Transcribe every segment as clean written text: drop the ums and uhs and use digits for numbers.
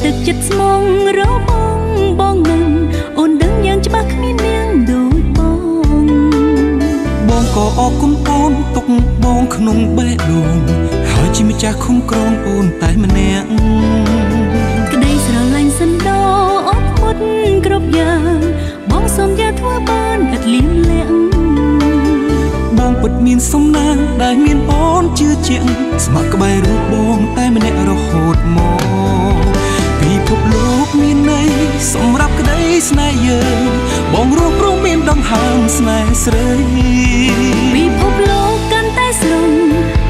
ទឹកចិត្តស្មងរបងនឹងអូនដឹងយ៉ាងច្បាស់គ្មាននាងដូចបងក៏អរគុណអូនទុកបងក្នុងបេះដូងហើយជាម្ចាស់ឃុំក្រងអូនតែម្នាក់ក្តីស្រឡាញ់សណ្ដោអត់មុតគ្រប់យ៉ាងបងសូមอย่าធ្វើបានឥតលៀមលាក់បងពិតមានសំណាងដែលមានអូនជឿជាក់ស្ម័គ្រក្បែររូបបងតែម្នាក់រហូតមកពិភពលោកមានន័យសម្រាប់ក្តីស្នេហ៍យើងបងរួមព្រមមានដង្ហើមស្នេហ៍ស្រីពិភពលោកកាន់តែស្រុង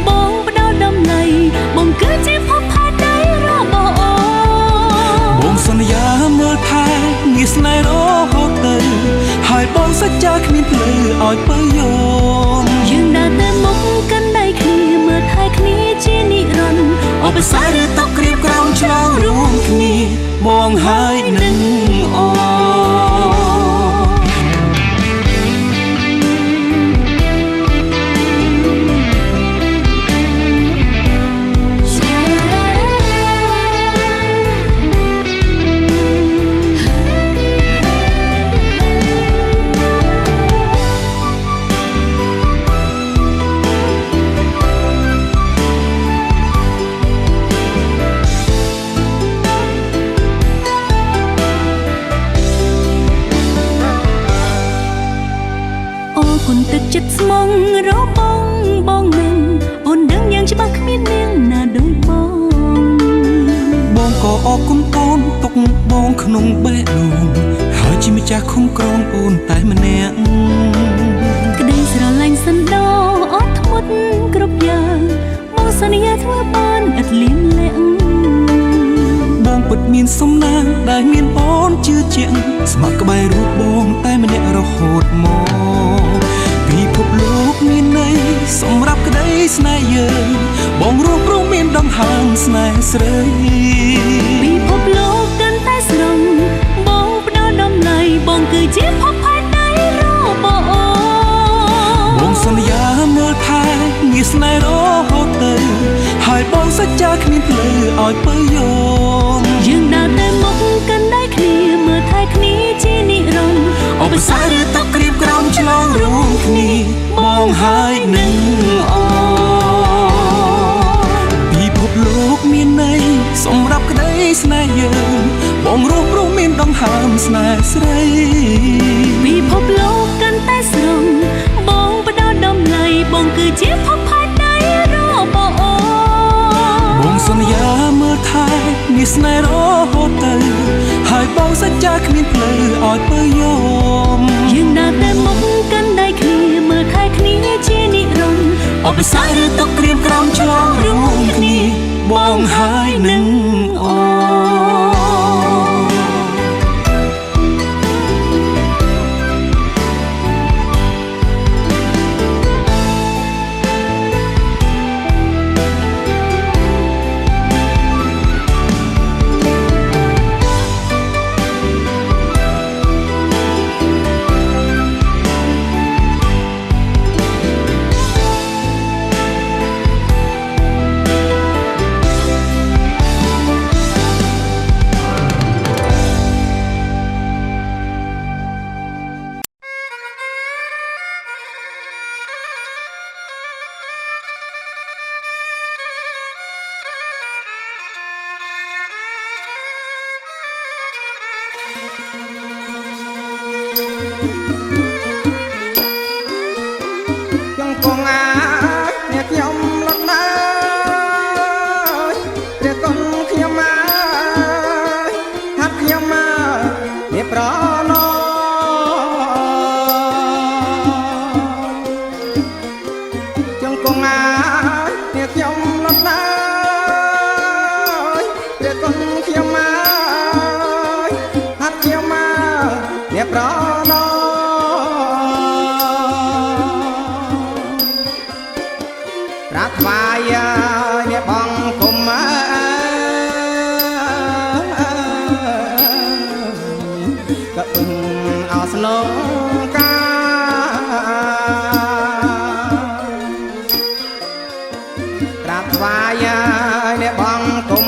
បងផ្ដល់តម្លៃបងគឺជាភពផែនដីរបស់អូនបងសន្យាមើលថែងារស្នេហ៍រហូតទៅហើយបងសច្ចាគ្មានភ្លឺឲ្យបើយំយើងដើរទៅមុខកាន់ដៃគ្នាមើលថែគ្នាជានិរន្តរ៍អបសារឬតក្រៀបក្រោមឆ្លងរួមគ្នាបងហើយនឹងអូគុណទឹកចិត្តស្មងរបងនឹងអូនដឹងយ៉ាងច្បាស់គ្មាននាងណាដូចបងក៏អរគុណអូនទុកបងក្នុងបេះដូងហើយជាម្ចាស់ឃុំក្រងអូនតែម្នាក់ក្តីស្រឡាញ់សណ្ដោអត់ធ្មត់គ្រប់យ៉ាងបងសន្យាធ្វើបានឥតលៀមលាក់បងពិតមានសំណាងដែលមានអូនជឿជាក់ស្ម័គ្រក្បែររូបបងតែម្នាក់រហូតមកពិភពលោកមានន័យសម្រាប់ក្តីស្នេហ៍យើងបងរួមព្រមមានដង្ហើមស្នេហ៍ស្រីពិភពលោកកាន់តែស្រុងបងផ្ដល់តម្លៃបងគឺជាភពផែនដីរបស់អូនបងសន្យាមើលថែងារស្នេហ៍រហូតទៅហើយបងសច្ចាគ្មានភ្លឺឲ្យបើយំយើងដើរទៅមុខកាន់ដៃគ្នាមើលថែគ្នាជានិរន្តរ៍អបសារឬតក្រៀបក្រោមឆ្លងរួមគ្នាបងហើយនឹងអូពិភពលោកមានន័យសម្រាប់ក្តីស្នេហ៍យើងបងរួមព្រមមានដង្ហើមស្នេហ៍ស្រីពិភពលោកកាន់តែស្រុងបងផ្ដល់តម្លៃបងគឺជាភពផែនដីរបស់អូនបងសន្យាមើលថែងារស្នេហ៍រហូតទៅហើយបងសច្ចាគ្មានភ្លឺឲ្យបើយំយើងដើរទៅមុខកាន់ដៃគ្នាមើលថែគ្នាជានិរន្តរ៍អបសារឬតក្រៀមក្រោមឆ្លងរួមគ្នាបងហើយនឹងអូ Thank you. ប្រណោចង្គង់អាយអ្នកខ្ញុំលត់ណាយព្រះគុណខ្ញុំមកហាត់ខ្ញុំមកអ្នកប្រណោត្រាស់ថ្វាយអ្នកបងគុំក៏ពឹងអស្នងកាត្រាស់ថ្វាយអ្នកបងគុំ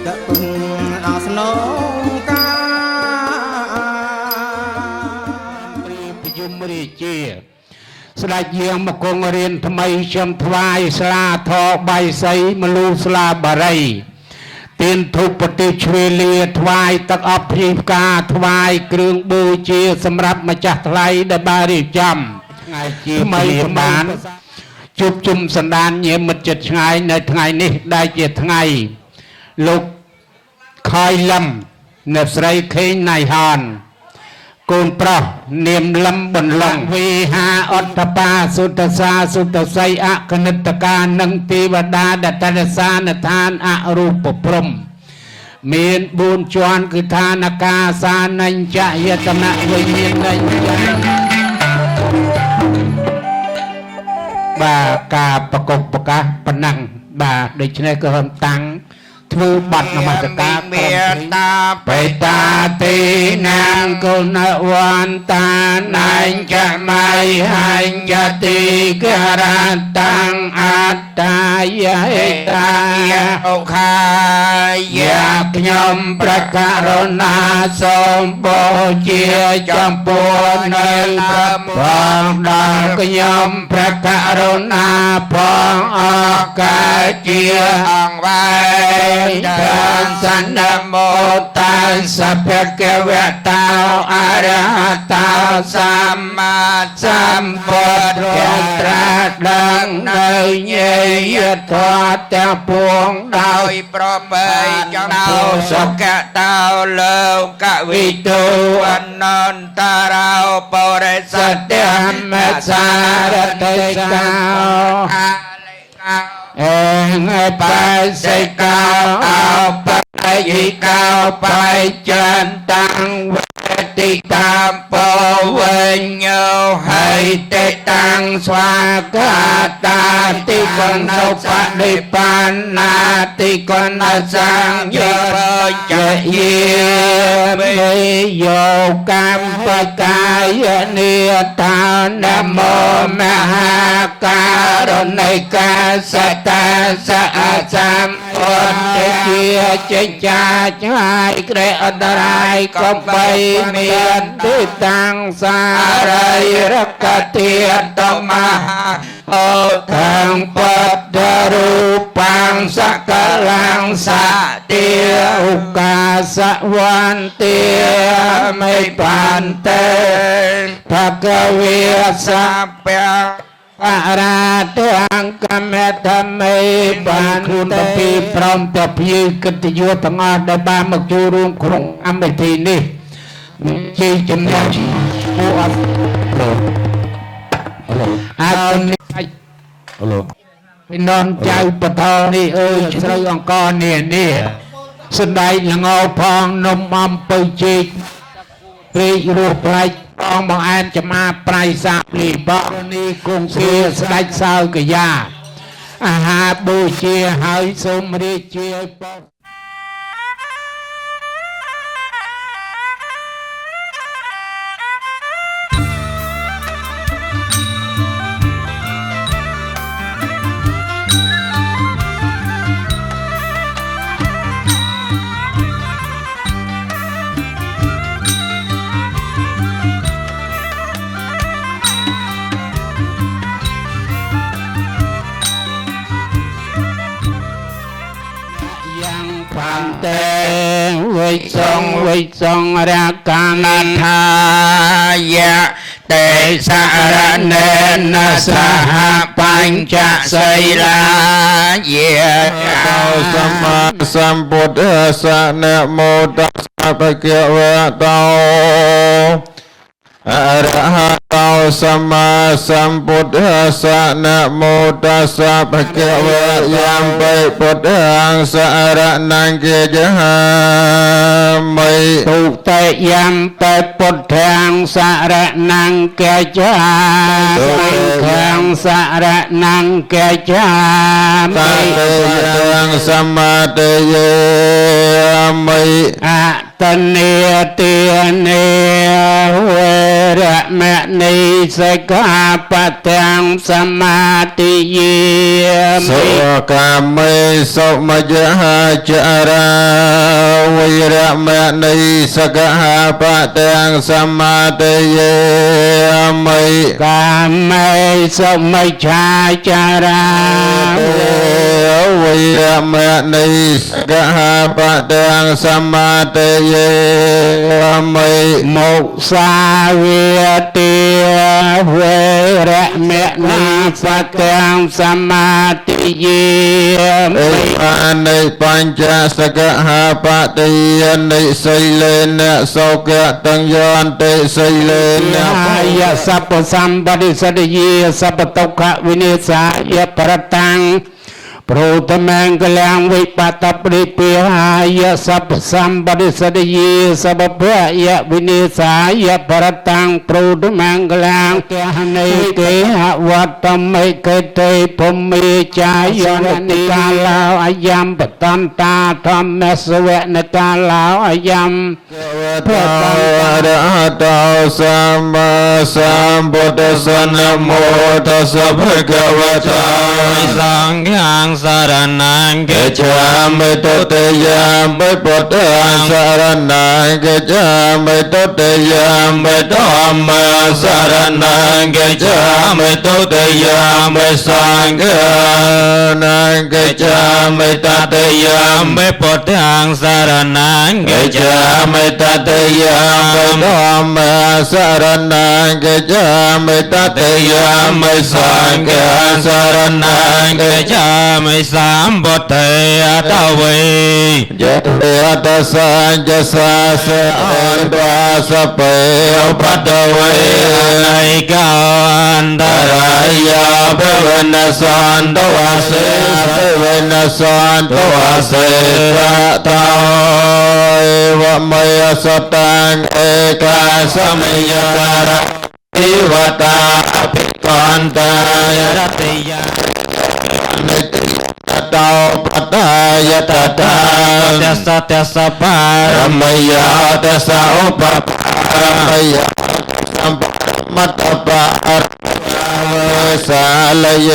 ក៏ពឹងអស្នងកាព្រាយមរាជាស្ដេចយាងមកគង់រៀនថ្មីខ្ញុំថ្វាយស្លាធរបាយសីមលូស្លាបារីទានធូបប្រតិជ្វេលាថ្វាយទឹកអប់ភ្ញីផ្កាថ្វាយគ្រឿងបូជាសម្រាប់ម្ចាស់ថ្លៃដែលបានរៀបចំថ្ងៃជាថ្មីបានជួបជុំសន្តានញាមិត្តចិត្តឆ្ងាយនៅថ្ងៃនេះដែលជាថ្ងៃលោកខយលឹមអ្នកស្រីខេងណៃហនកូនប្រុសនាមលឹមបន្លងវិហាអត្តបាសុទ្ធសាសុទ្ធស័យអគនិតកានិងទេវតាដតរសានឋានអរូបព្រំមាន4ជាន់គឺឋានកាសានញ្ចយតនវិញ្ញាណញ្ញបាទការប្រកបប្រកាសប៉ុណ្ណឹងបាទដូច្នេះក៏ហំតាំងធ្វើបាត់នមស្ការមេត្តាបេតាទេនាងគុណវន្តានាញចមៃហញ្ញតិការតាំងអត្តាយហេតាអុខាយាខ្ញុំប្រកាសរណាសូមបូជាចំពោះនៅព្រះដល់ខ្ញុំប្រកាសរណាផងអកាជាអង្គវែតាសនមោតាសភគវតោអរហតោសម្មាសម្ពុទ្ធត្រាស់ដឹងនៅញេយធម៌ទាំងពួងដោយប្របីចង់សុខតោលោកវិទូអនន្តរោបរិសទ្ធិមសារតិកោអងបិសិកោអបយិកោបច្ចន្តੰវតិតាមពវិញ្ញោហើយទេតាំងស្វាកាតាតិកណុបនិបានណាតិកណសង្យបច្ចយេមេយោកម្មបកាយនិតានមោមហាការณิកាសតាសអសម្ពុទ្ធជាចិញ្ចាឆ្ងាយក្រែអន្តរាយកំបីមានទីតាំងសារីរកទាតមហាអូខាងបតរូបាំងសកលាំងសតិឧកាសវន្តិមេបានទេភគវិសពៈអរាទអង្គមេធមេបានខ្លួនទាំងពីរព្រមទាំងភីកិត្តិយសទាំងអស់ដែលបានមកចូលរួមក្នុងកម្មវិធីនេះជាចំណងពួកអត់អត់នេះពីននចៅបថនេះអើយស្រូវអង្គនេះសណ្ដែកល្ងផងនំអំពៅជែកពេករស់ផ្លែកបងបង្អែមចំមាប្រៃសាភ្លីបកនេះគង់ជាស្ដេចសោកយាអាហារបូជាហើយសូមរាជាឲ្យបង វិសងរាកានថាយៈ เตสารเนนะสหปัญจศีลาเยเอาสัมมาสัมพุทธัสสะนะโมตัสสะภะคะวะโตอะระหะโตสัมมาสัมพุทธัสสะนะโมตัสสะภะคะวะยัมปิพุทธังสรณังกัจฉามิตุเตยัมปิพุทธังสรณังกัจฉามิสังฆังสรณังกัจฉามิตยังสัมมาเตเยมิอะตเนติเนเวระมะนิสกาปะทังสมาติเยมิสุกามิสุมยหาจาราวิระมะนิสกาปะทังสมาติเยมิกามิสุมชาจาราวิระมะนิสกาปะทังสมาติเยมิมุสาวิติเวระเมนิสักขังสมาติเยมิอานิปัญจสกหาปฏิยนิสิเลนะโสกะตังยันติสิเลนะยะสัพพสัมปติสัตยีสัพพทุกขวินิสายะปรตังโปรตมังกลังวิปัตตปริปิหายะสัพสัมปติสัตยีสัพพะยะวินิสายะปรตังโปรตมังกลังเกหเนเกหวัตตมิเกเตภุมิจายนติกาลาวอายัมปตันตาธรรมสเวนกาลาวอายัมพระตังอรหัตสัมมาสัมพุทธัสสะนะโมตัสสะภะคะวะโตสังฆังสารนังกัจฉามิตุติยามปิพุทธังสารนังกัจฉามิตุติยามปิธัมมังสารนังกัจฉามิตุติยามปิสังฆังนังกัจฉามิตติยามปิพุทธังสารนังกัจฉามิตติยามปิธัมมังสารนังกัจฉามิตติยามปิสังฆังสารนังกัจฉามิสามบทเทตเวเจเตตัสสะจะสาสะอันตวาสเปอปัตเวในกันตรายาเบวนสันตวาเสเวนสันตวาเสตะตาวะมยสตังเอกาสมัยการะอิวตาภิกันตายรติยานิติตาปัตตายตตาเตสะเตสะปารมยาเตสะอุปปารมยาสัมปมัตตปารสาลเย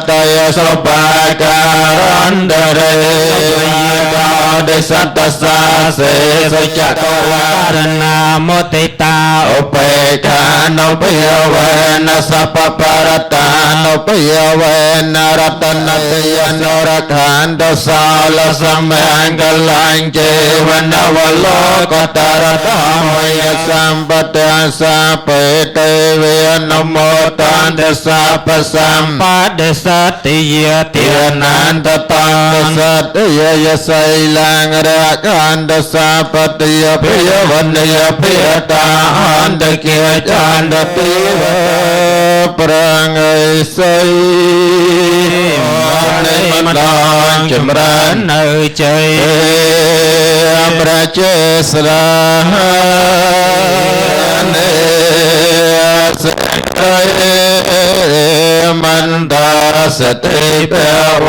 ตยสุปาการันเดเรเดสัตตสาเสสุจักวารณามติตาอุเปกานุปยเวนะสัพพปารตานุปยเวนรัตนตยนรขันตสาลสมังกลังเจวนวโลกตรธรรมยสัมปตะสัพเพเตเวนโมตันเตสัพพสัมปะเดสติยตินันตตังสัตยยไสลังระกันตสัพปติยพิยวันยพิยตาหันตเกียจันตปิวะปรังไอไสในมันดอนจำรันเอใจประเจสราเนสมันดาสติเปว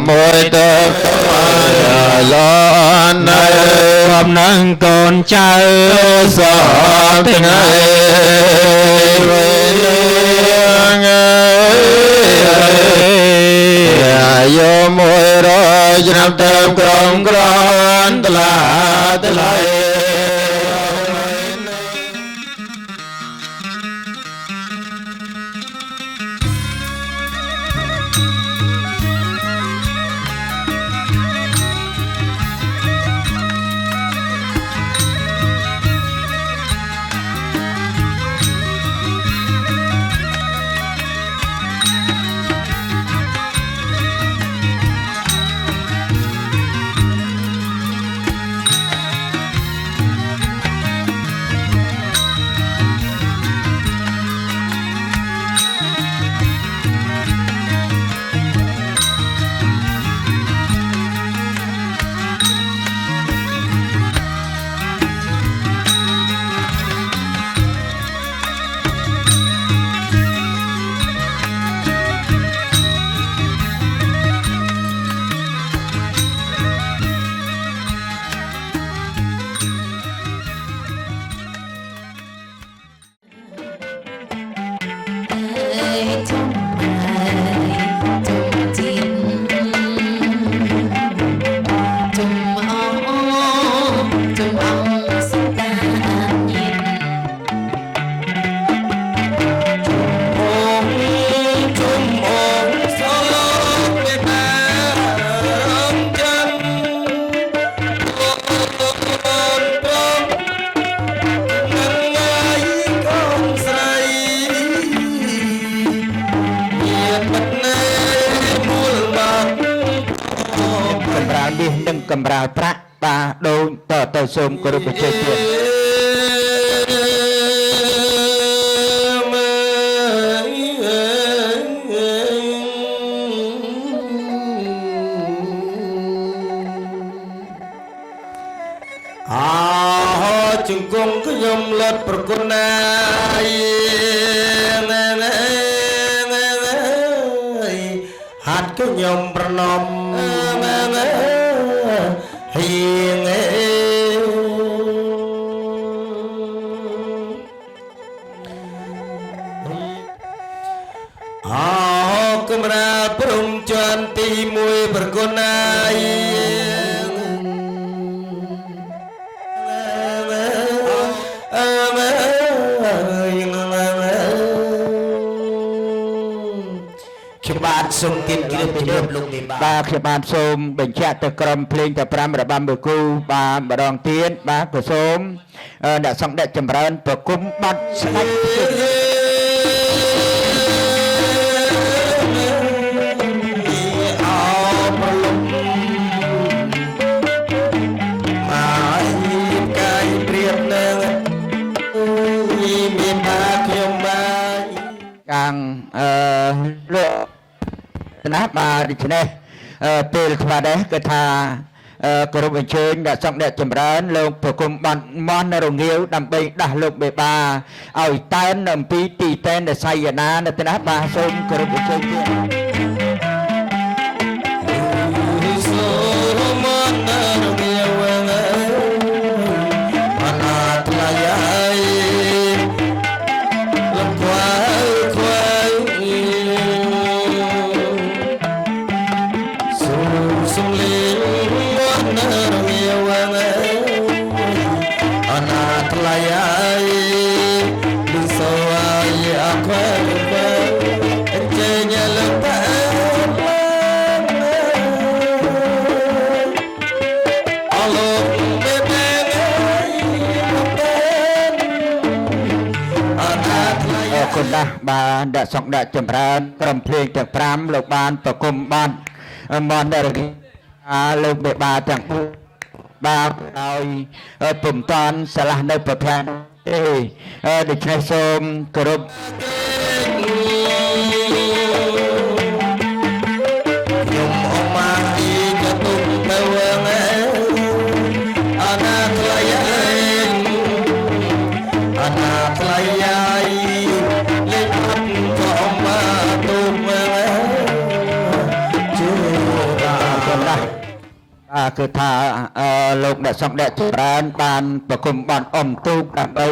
มวยเตลอนในความนั่งก่อนใจสอบที่ไงโยมวยรอยจนเติมกรองกรอนตลาตลา កំរើប្រាក់បាទដូចទៅសូមគោរពបច្ច័យទៀតជង្គង់ខ្ញុំលត់ប្រគុណណាយហាត់ខ្ញុំប្រណំហៀងកំរាព្រំជាន់ទី1ប្រគុណណាយបាទសូមគៀបជម្រាបលោកមេបាទខ្ញុំបានសូមបញ្ជាក់ទៅក្រុមភ្លេងតែ5របាំមួយគូបាទម្ដងទៀតបាទក៏សូមអ្នកសង្ឃចម្រើនប្រគំបាត់ស្ដេចកាងលោកណាបាទដូច្នេះពេលខ្លះដែរគឺថាគោរពអញ្ជើញអ្នកសង្ឃអ្នកចម្រើនលោកប្រគំបាត់មន់រងាវដើម្បីដាស់លោកបេបាឲ្យតែនអំពីទីតែនសយនានៅទីណាបាទសូមគោរពអញ្ជើញទៀតគុណណាស់បាទអ្នកសង្ឃអ្នកចម្រើនក្រុមភ្លេងទាំង5លោកបានប្រគំបាត់មន្តរគីលោកបេបាទាំងបាទឲ្យពុំតាន់ឆ្លាស់នៅប្រធានទេដូច្នេះសូមគោរពខ្ញុំអមមាទីកតុកទៅអនាថ្លៃអនាថ្លៃលេខអត់ក៏អមមាទុំជួរាកំណាស់គឺថាលោកអ្នកសង្ឃអ្នកចម្រើនបានប្រគំបាត់អមទូកដើម្បី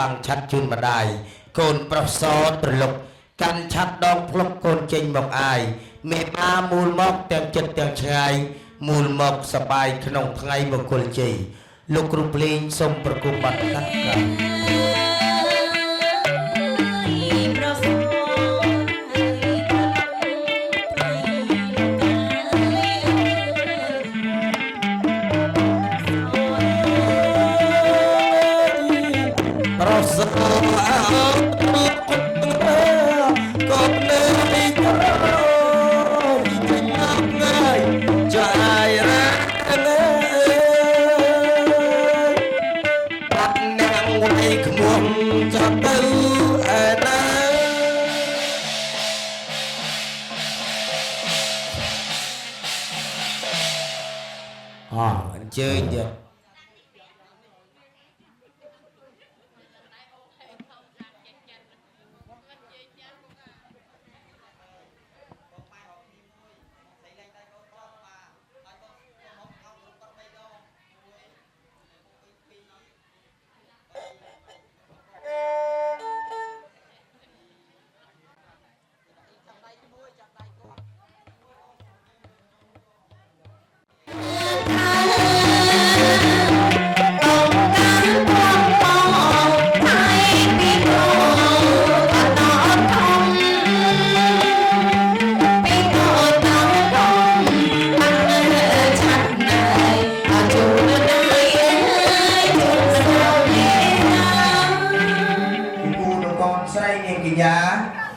បាំងឆាត់ជូនម្ដាយកូនប្រុសសត្រលុកកាន់ឆាត់ដងភ្លុកកូនចេញមកអាយមេបាមូលមកទាំងចិត្តទាំងឆ្ងាយមូលមកសបាយក្នុងថ្ងៃមង្គលជ័យលោកគ្រូភ្លេងសូមប្រគំបទកាត់ chơi nhỉ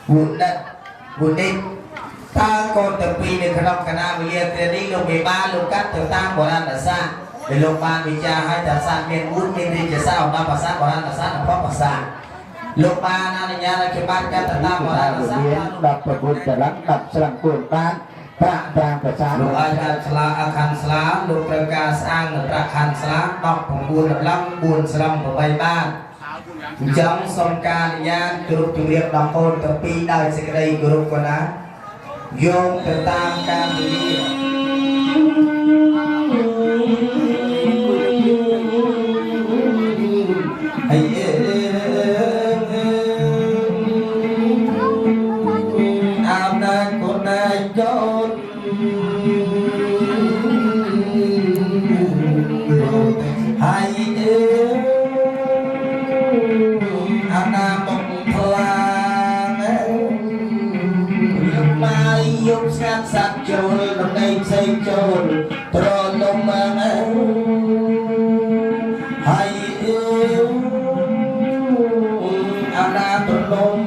buồn đất buồn đi ta còn từ pi để khởi động cả nam với liền tiền đi lục 13 lục cắt từ tam của anh là xa để lục ban bị cha hai trả sang miền bút miền đi chỉ sao năm pasang của anh là xa là có pasang lục ban anh nhà là cái ban cắt từ tam của anh là xa đậpประบุจะรักดับสลังกุนบ้านพระปรางประชา lục anh là sla akan sla lụcประกาศอ้างหรือประคันสลาดอกของบุญลำบุญสลัมของใบบ้านจังสงการญาณกรุบจุเรียบดอกโอนกับปีได้สิ่งใดกรุบกว่านะโยมติดตามการเรียนให้อาบน้ำคนนายโจรให้อาณาบงพลางมายุบสัตสัตโจรลงในใจโจรตรอลงมาให้อาณาตลม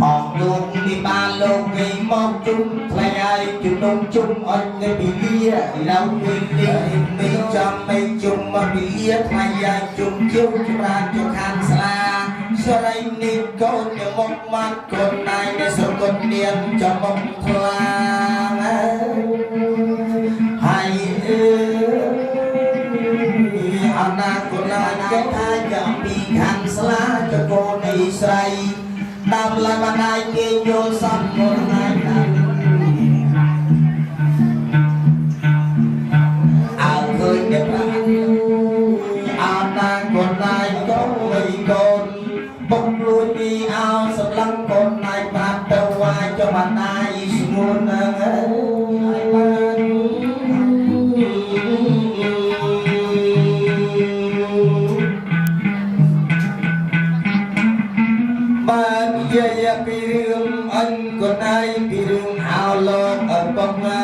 ออกลูกมีบ้านลูกมีมองจุ่มใครจุ่มนมจุ่มอันในปีเลี้ยเราไม่เลี้ยไม่จำไม่จุ่มมาปีเลี้ยใครจุ่มเจียวจุ่มราจุ่มคันสลาสไลนิดก้นจะมองมันคนในในสกุลเดียนจะมองพลางให้อาณาคนนายก็ท้ายจะปีคันสลาจะโกนในใส่ดำลายมานายเกยโยสัมคนนายนั้นเอาเคยเก็บรักอาณาคนนายก็ไม่โกนบุกลุยมีเอาสำลังคนนายมาเตวายจะมานายสมุนบ้านเยี่ยปีเรื่องอันก็ได้ปีเรื่องเอาลงอันบอกมา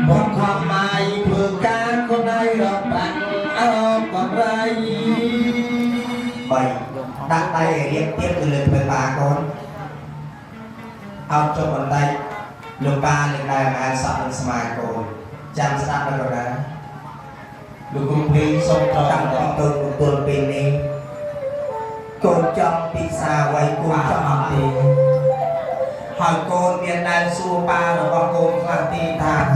บอกความหมายเพื่อการคนใดเราปังเอาก็ไรไปดักได้เรียกเทียบกันเลยเป็นบาก่อนเอาจบบันไดลูกบาเรียกได้มาสอนสมาโกจำสถานไปก่อนนะลูกคุณพี่ส่งตั้งตัวปีนี้โกนจอมปีศาไว้โกนจอมตีหอยโกนเมียนได้สู้ปลาหรือว่าโกนคลาตีทาง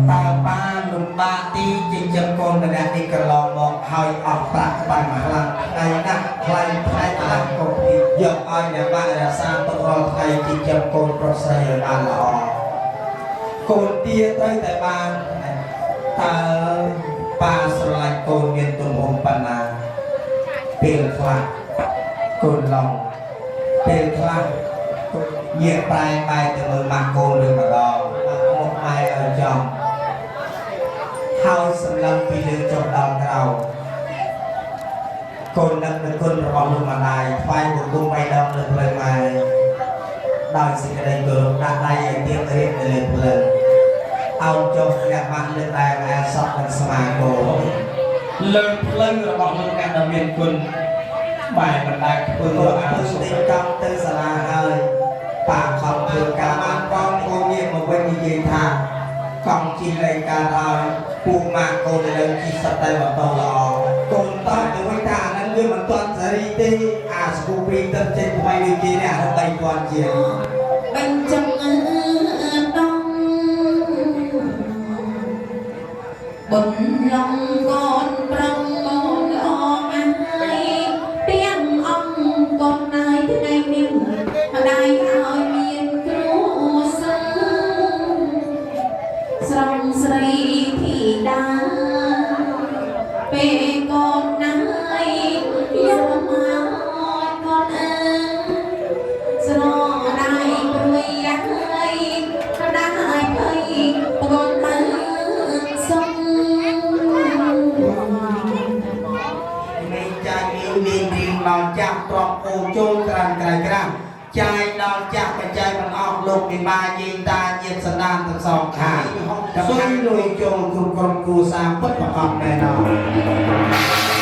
ตาปลาลุมบาตีจริงจังโกนกระดาษที่กระลองมองหอยออกปลาไปมาหลังในนักใครหลังกบอีกยกอ้อยเนี่ยบ้านเราสร้างตัวเราไทยจริงจังโกนโปรเซสบ้านเราโกนเตี้ยใต้แต่บ้านตาปลาสลายโกนเงินตุ่มหงปนาเปลี่ยนคลาโกนลองเปลี่ยนคลาเหยียบปลายไปแต่มือมาโกนเลยมาลองหมกไม้จอมเข้าสำลับปีเดือนจบดาวเราโกนนักเป็นคนรอลงมาได้ไฟบุกกุ้งไปดองเลยเลยมาดาวสิ่งใดเกิดได้ได้อย่างเดียวเรียบเลยเลยเอาจบแกบ้านเลือกได้มาสอบกันสมาโกเลิกเลิกระบอกเลิกการดำเนินคุณหมายมันได้คุณตัวอาสุติกรรมตื้อสลาเฮยปากคำเพื่อการบ้านกองโกเงียบมาเว้นยีทาง កង់ជីរៃការឲ្យពូម៉ាក់កូនលើជីសតែបន្តល្អកូនតើទៅវិញថាអាហ្នឹងវាមិនទាន់សេរីទេអាស្គូពីទឹកចេញថ្មីដូចគេនេះអា3000ជាង បញ្ចង់ដងបុនឡងកូនប្រងកូនល្អអាយទាំងអង្គកូនណាយថ្ងៃនេះម្ដាយឲ្យមានគ្រូសិស្សស្រងស្រីធីតាពេលកូនណាយយកមកកូនអើស្រដៃព្រួយយ៉ាងហើយប្រដាឲ្យភ័យកូនទៅសុំ មានចាយមានដល់ចាស់ត្រង់អូចូលក្រាំក្រៃក្រាំចាយដល់ចាស់បច្ច័យមិនអស់លោកពិបាយាយតាញាតិសន្តានទាំងសងខាងសុំលុយចូលគ្រប់ក្រុមគ្រួសារពិតប្រកបแน่នอน